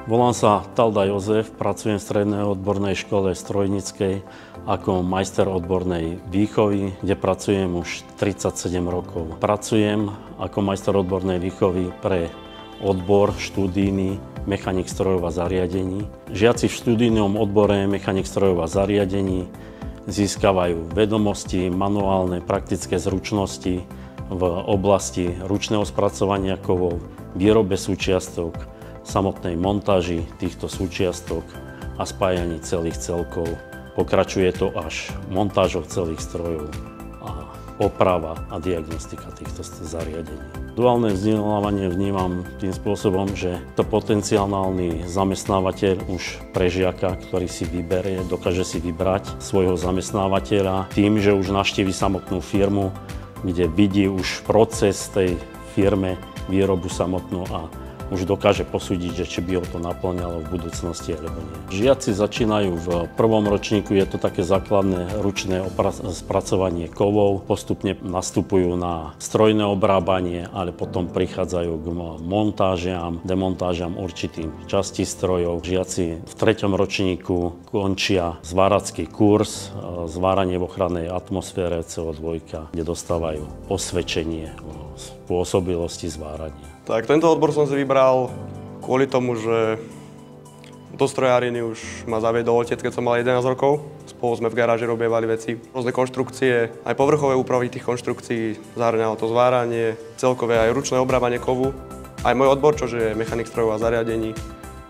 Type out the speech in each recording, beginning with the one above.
Volám sa Talda Jozef, pracujem v Strednej odbornej škole strojníckej ako majster odbornej výchovy, kde pracujem už 37 rokov. Pracujem ako majster odbornej výchovy pre odbor študijný mechanik strojov a zariadení. Žiaci v študijnom odbore mechanik strojov a zariadení získavajú vedomosti, manuálne, praktické zručnosti v oblasti ručného spracovania kovov, výrobe súčiastok, samotnej montáži týchto súčiastok a spájaní celých celkov. Pokračuje to až montážou celých strojov a oprava a diagnostika týchto zariadení. Duálne vzdelávanie vnímam tým spôsobom, že to potenciálny zamestnávateľ už pre žiaka, ktorý si vyberie, dokáže si vybrať svojho zamestnávateľa tým, že už navštívi samotnú firmu, kde vidí už proces tej firme, výrobu samotnú a už dokáže posúdiť, že či by ho to naplňalo v budúcnosti alebo nie. Žiaci začínajú v prvom ročníku, je to také základné ručné spracovanie kovov, postupne nastupujú na strojné obrábanie, ale potom prichádzajú k montážiam, demontážiam určitým častí strojov. Žiaci v treťom ročníku končia zváracký kurz, zváranie v ochrannej atmosfére CO2, kde dostávajú osvedčenie o spôsobilosti zvárania. Tak tento odbor som si vybral kvôli tomu, že do strojáriny už ma zaviedol otec, keď som mal 11 rokov. Spolu sme v garáži robievali veci, rôzne konštrukcie, aj povrchové úpravy tých konštrukcií, zahŕňalo to zváranie, celkové aj ručné obrábanie kovu. Aj môj odbor, čo je mechanik strojov a zariadení,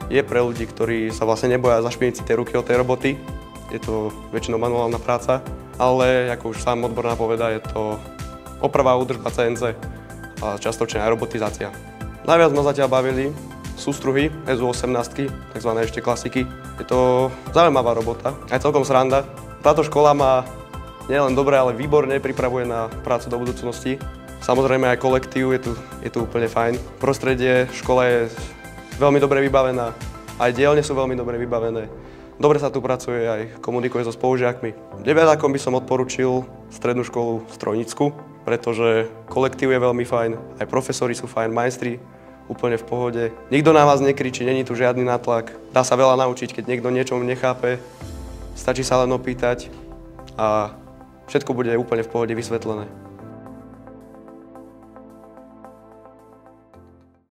je pre ľudí, ktorí sa vlastne neboja zašpiniť si tie ruky od tej roboty. Je to väčšinou manuálna práca, ale ako už sám odbor napovedá, je to oprava a údržba CNC. A častočne aj robotizácia. Najviac ma zatiaľ bavili sústruhy SU-18, takzvané ešte klasiky. Je to zaujímavá robota, aj celkom sranda. Táto škola ma nielen dobre, ale výborne pripravuje na prácu do budúcnosti. Samozrejme aj kolektív je tu úplne fajn. Prostredie škola je veľmi dobre vybavená, aj dielne sú veľmi dobre vybavené. Dobre sa tu pracuje, aj komunikuje so spolužiakmi. Deviatákom by som odporučil strednú školu strojnícku, pretože kolektív je veľmi fajn, aj profesori sú fajn, majstri úplne v pohode. Nikto na vás nekričí, není tu žiadny nátlak. Dá sa veľa naučiť, keď niekto niečo nechápe. Stačí sa len opýtať a všetko bude úplne v pohode vysvetlené.